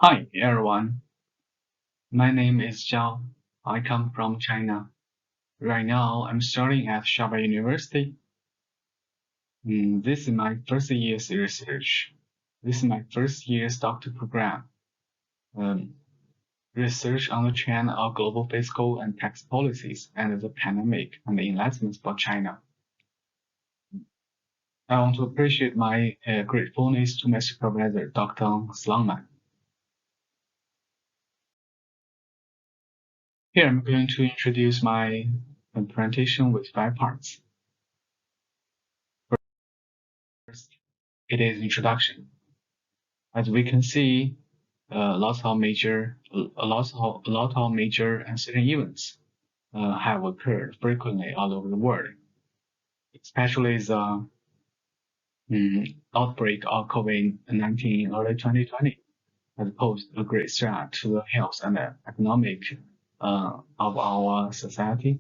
Hi everyone, my name is Jiao. I come from China. Right now, I'm studying at Sabah University. This is my first year's research. This is my first year's doctor program. Um, Research on the trend of global fiscal and tax policies and the pandemic and the enlightenments for China. I want to appreciate my gratefulness to my supervisor, Dr. Slangman. Here I'm going to introduce my presentation with 5 parts. First, it is introduction. As we can see, a lot of major and certain events have occurred frequently all over the world, especially the outbreak of COVID-19 in early 2020 has posed a great threat to the health and economic of our society.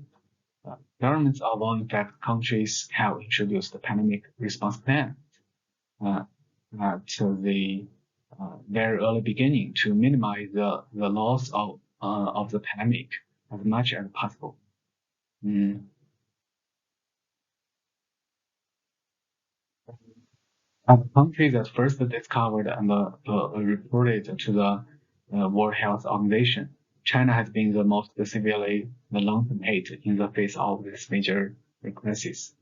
Governments of all infected countries have introduced the pandemic response plan uh, to the very early beginning to minimize the loss of the pandemic as much as possible. Mm. As a country that first discovered and reported to the World Health Organization, China has been the most severely the long-term hit in the face of this major crisis.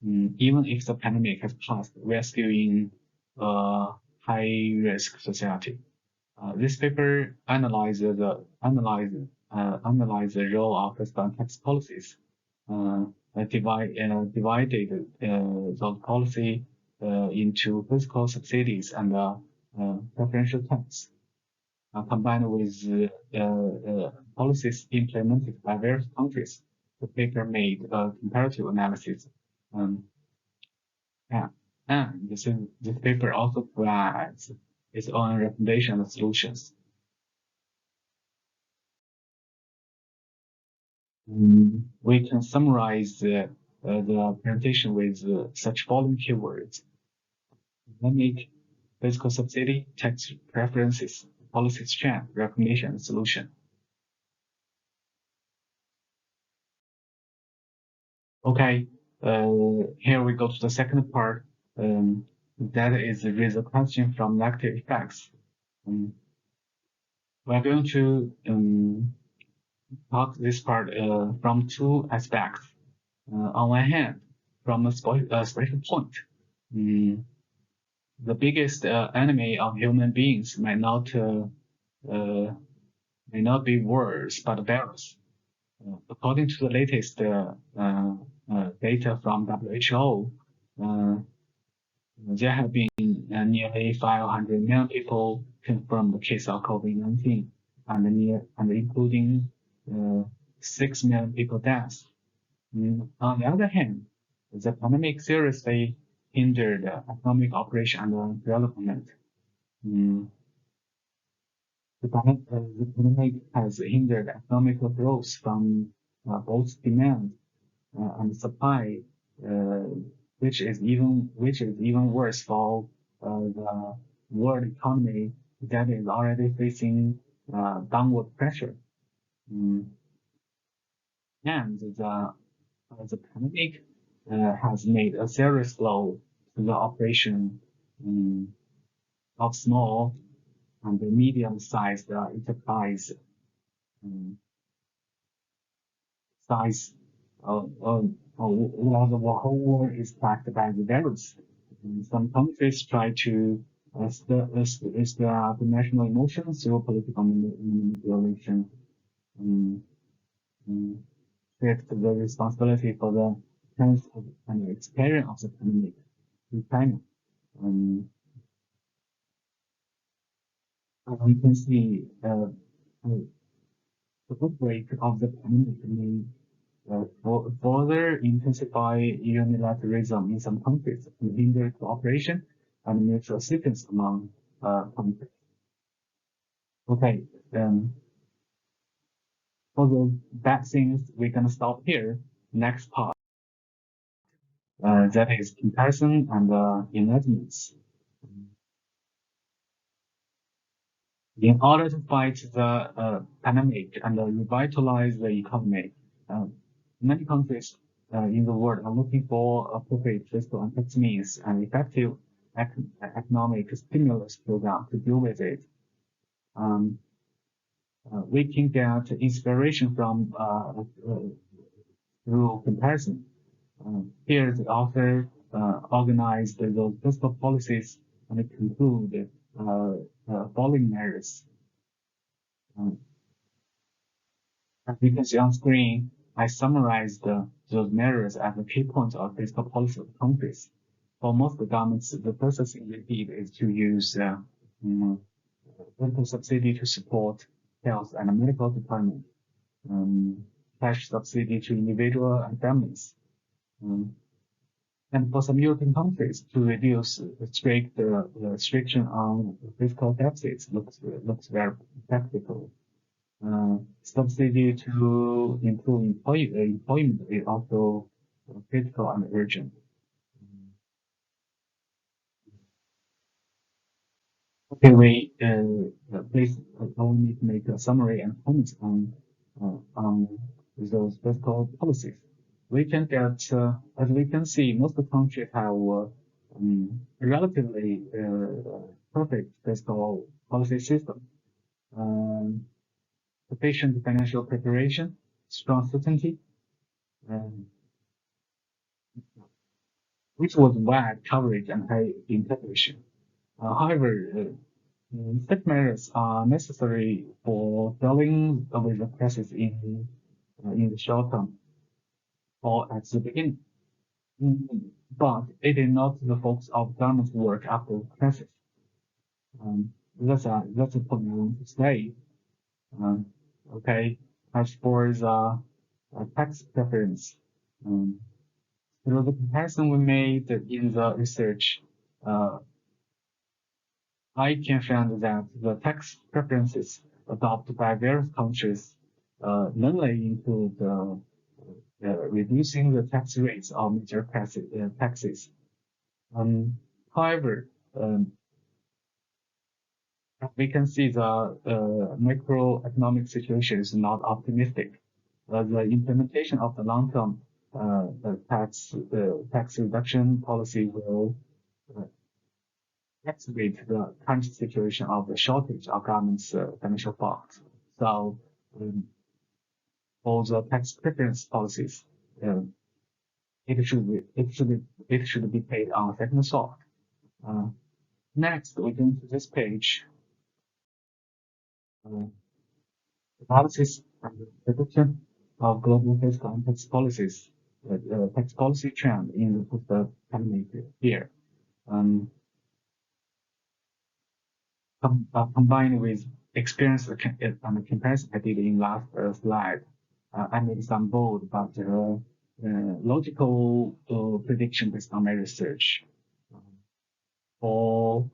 Even if the pandemic has passed, we are still in a high-risk society. This paper analyzes the role of fiscal tax policies, divided those policy into fiscal subsidies and preferential tax, combined with policies implemented by various countries. The paper made a comparative analysis. Um, yeah. And this paper also provides its own recommendation and solutions. We can summarize the presentation with such following keywords: dynamic, fiscal subsidy, tax preferences, policy strength, recommendation, and solution. Okay, here we go to the second part. That is raise a question from negative effects. We're going to talk this part from two aspects. On one hand, from a special point, um, the biggest enemy of human beings uh, may not be worse but virus. According to the latest data from WHO, uh, there have been nearly 500 million people confirmed case of COVID-19, and including 6 million people deaths. On the other hand, the pandemic seriously hindered economic operation and development. Mm, the pandemic has hindered economic growth from both demand and supply, uh, which is even worse for the world economy that is already facing downward pressure. Mm, and the pandemic has made a serious blow to the operation um, of small and medium-sized enterprise um, size while the whole world is plagued by the virus. Some countries try to stir the national emotions through political manipulation, um, um, shift the responsibility for the health and experience of the pandemic in China. Um, we can see the outbreak of the pandemic may further intensify unilateralism in some countries and hinder cooperation and mutual assistance among countries. Okay, for the bad things, we're gonna stop here. Next part, that is comparison and enlightenments. In order to fight the pandemic and revitalize the economy, uh, many countries in the world are looking for appropriate fiscal and tax means and effective economic stimulus program to deal with it. Um, we can get inspiration from through comparison. Here, the author organized those fiscal policies and conclude following measures. Um, As you can see on screen, I summarized those measures as the key points of fiscal policy of countries. For most governments, the first thing they did is to use fiscal subsidy to support health and medical department, cash subsidy to individual and families, um, and for some European countries to reduce strict restriction on fiscal deficits looks very practical. Subsidy to improve employment is also critical and urgent. Okay, please allow me to make a summary and comments on those fiscal policies. We can get, as we can see, most countries have relatively perfect fiscal policy system. Um, Sufficient financial preparation, strong certainty, um, which was wide coverage and high integration. However, such measures are necessary for dealing with the crisis in the short term or at the beginning. But it is not the focus of government's work after the crisis. That's a point I want to say. Um, okay, as for the tax preference, um, through the comparison we made in the research, uh, I can find that the tax preferences adopted by various countries mainly include reducing the tax rates of major taxes. Um, However, um, we can see the macroeconomic situation is not optimistic. The implementation of the long-term tax reduction policy will uh, exacerbate the current situation of the shortage of government's financial funds. So, um, for the tax preference policies, uh, it should be paid on second thought. Uh, Next, we go to this page. Uh, Analysis and the prediction of global fiscal and tax policies, tax policy trend in the pandemic year. Um, Combined with experience and the comparison I did in last slide, I made some bold but logical prediction based on my research. For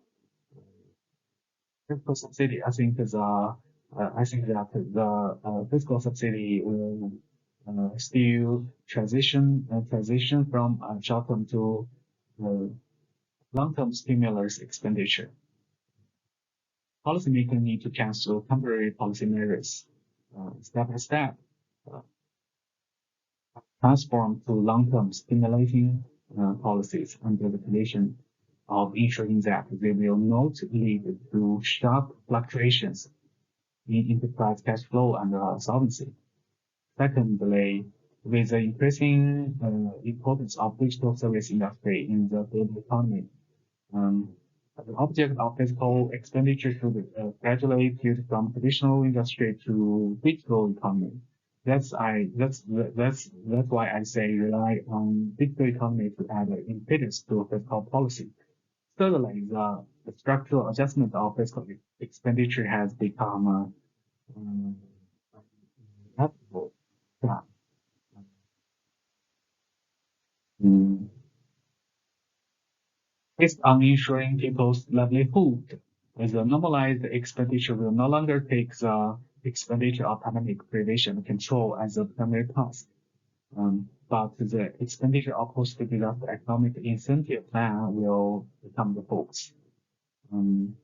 fiscal subsidy, I think that the fiscal subsidy will still transition from short-term to uh, long-term stimulus expenditure. Policymakers need to cancel temporary policy measures step by step, uh, transform to long-term stimulating policies under the condition of ensuring that they will not lead to sharp fluctuations in enterprise cash flow and solvency. Secondly, with the increasing importance of digital service industry in the global economy, um, the object of fiscal expenditure should gradually pivot from traditional industry to digital economy. That's why I say rely on digital economy to add impetus to fiscal policy. Thirdly, the structural adjustment of fiscal expenditure has become um, inevitable. Yeah. Mm. Based on ensuring people's livelihood, as a normalized expenditure will no longer take the expenditure of pandemic prevention control as a primary task. But the expenditure of post-disaster economic incentive plan will become the focus. Um,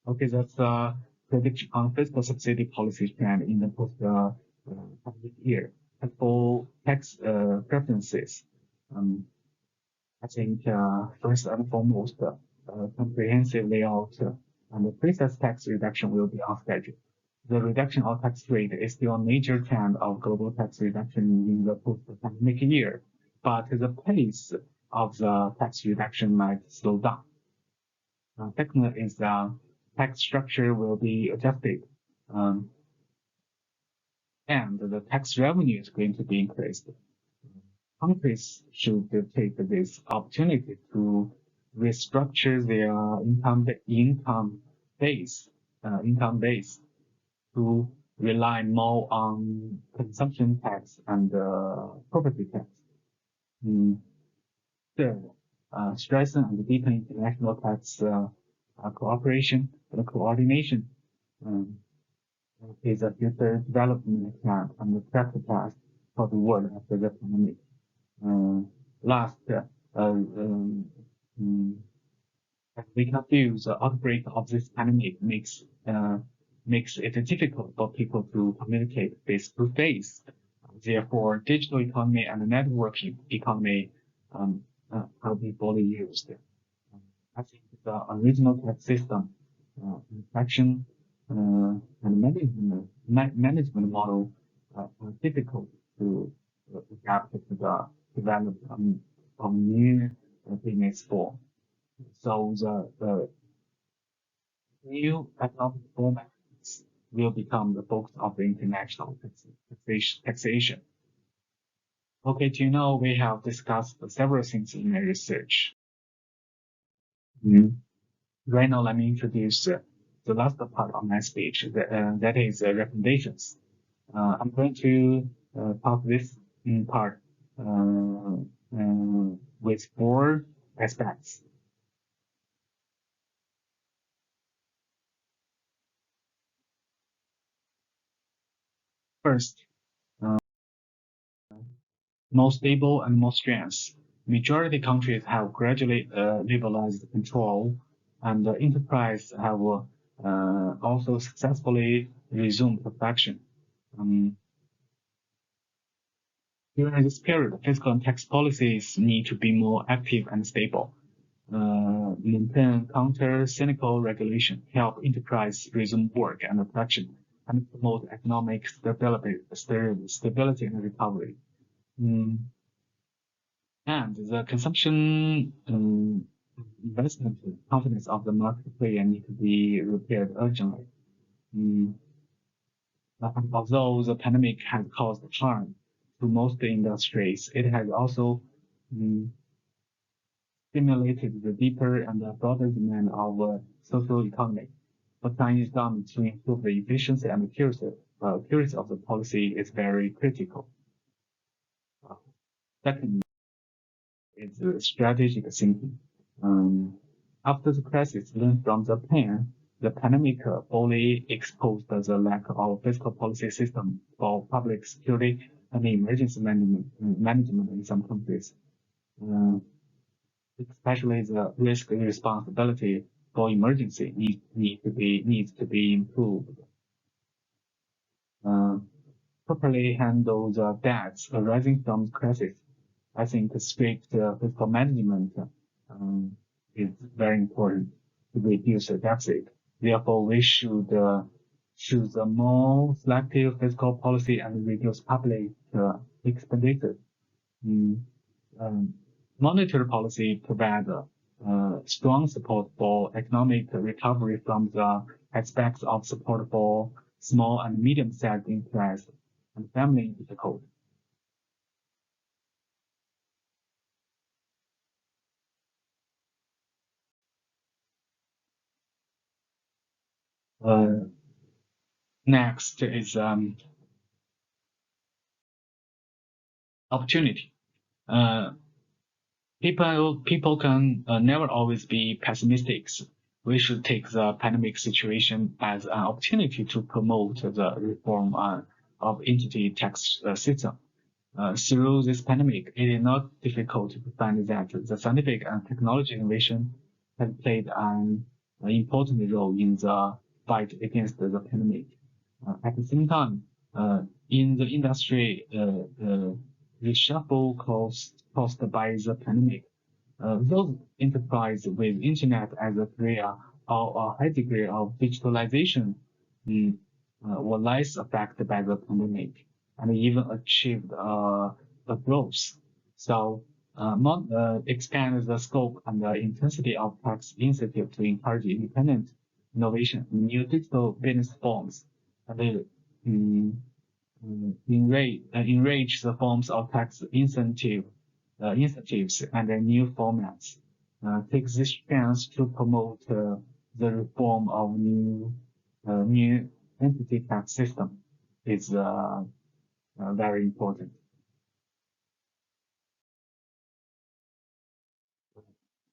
Okay, that's a prediction on fiscal subsidy policy trend in the post year. As for tax preferences, um, I think first and foremost, comprehensive layout and the precise tax reduction will be on schedule. The reduction of tax rate is still a major trend of global tax reduction in the post-pandemic year, but the pace of the tax reduction might slow down. Second is the tax structure will be adjusted, um, and the tax revenue is going to be increased. Countries should take this opportunity to restructure their income base to rely more on consumption tax and property tax. Mm. Third, strengthen and deepen international tax cooperation and coordination. Um, is a future development plan and the practice path for the world after the pandemic. Last, um, we can feel the outbreak of this pandemic makes it difficult for people to communicate face to face. Therefore, digital economy and networking economy will be fully used. I think the original tax system, inspection, and management model are difficult to adapt to the development of new business form. So the new economic formats will become the focus of the international taxation. Okay, do you know we have discussed several things in my research. Mm. Right now, let me introduce the last part of my speech. That is recommendations. I'm going to talk this in part with four aspects. First, more stable and more strength. Majority countries have gradually liberalized control, and the enterprise have also successfully resumed production. Um, During this period, fiscal and tax policies need to be more active and stable. Maintain counter-cyclical regulation, help enterprise resume work and production, and promote economic stability and recovery. Mm, and the consumption investment confidence of the market player need to be repaired urgently. Mm, although the pandemic has caused harm to most industries, it has also mm, stimulated the deeper and broader demand of social economy. For Chinese government to improve the efficiency and accuracy of the policy is very critical. Second is strategic thinking. Um, After the crisis learned from the pain, the pandemic fully exposed the lack of fiscal policy system for public security and emergency management in some countries. Uh, Especially the risk responsibility for emergency needs to be improved. Uh, Properly handle the debts arising from crisis. I think strict fiscal management um, is very important to reduce the deficit. Therefore, we should choose a more selective fiscal policy and reduce public expenditure. Mm, um, Monetary policy provides strong support for economic recovery from the aspects of support for small and medium-sized enterprises and family difficult. Uh, Next is opportunity. Uh, people can never always be pessimistic. We should take the pandemic situation as an opportunity to promote the reform of entity tax system. Through this pandemic, it is not difficult to find that the scientific and technology innovation has played an important role in the fight against the pandemic. At the same time, in the industry reshuffle caused by the pandemic, those enterprises with internet as a career or a high degree of digitalization mm, were less affected by the pandemic and even achieved a growth. So, expand the scope and the intensity of tax incentive to encourage independent innovation, new digital business forms, and they mm, enrich the forms of tax incentives and new formats. Take this chance to promote the reform of new entity tax system is very important.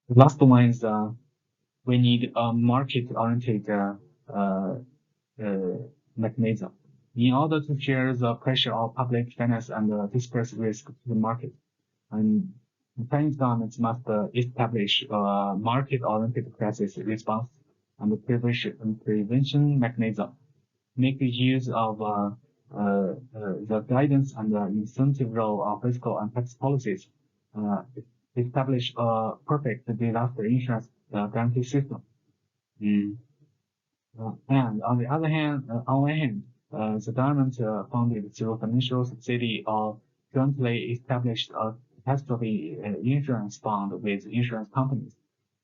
The last one is we need a market-oriented uh, mechanism in order to share the pressure of public finance and disperse risk to the market. And Chinese governments must establish a market-oriented crisis response and prevention mechanism. Make use of the guidance and the incentive role of fiscal and tax policies. Uh, Establish a perfect disaster insurance guarantee system. Mm. And on the other hand, on one hand, the government funded through financial subsidy or jointly established a catastrophe insurance fund with insurance companies.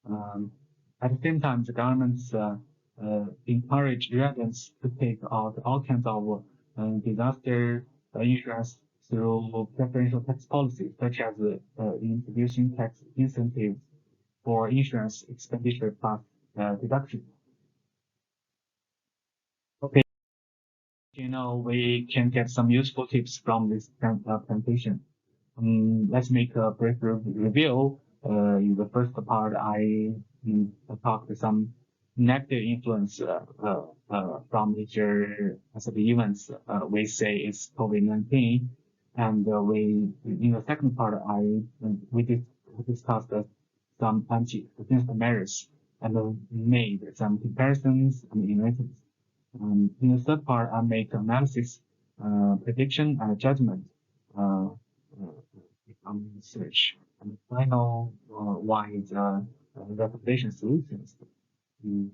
Um, at the same time, the government encourage residents to take out all kinds of disaster insurance through preferential tax policies, such as introducing tax incentives for insurance expenditure plus deduction. Okay. We can get some useful tips from this presentation. Let's make a brief review. In the first part, I talked some negative influence from major events. We say it's COVID-19, and in the second part, we discussed some anti-against measures and made some comparisons and innovations. In the third part, I make analysis, prediction, and judgment uh, from research. And the final one is recommendation solutions. Mm.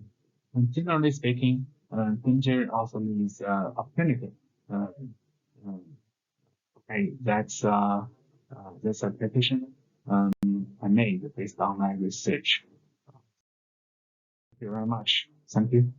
And generally speaking, danger also means opportunity. Uh, um, okay, that's a prediction I made based on my research. Thank you very much. Thank you.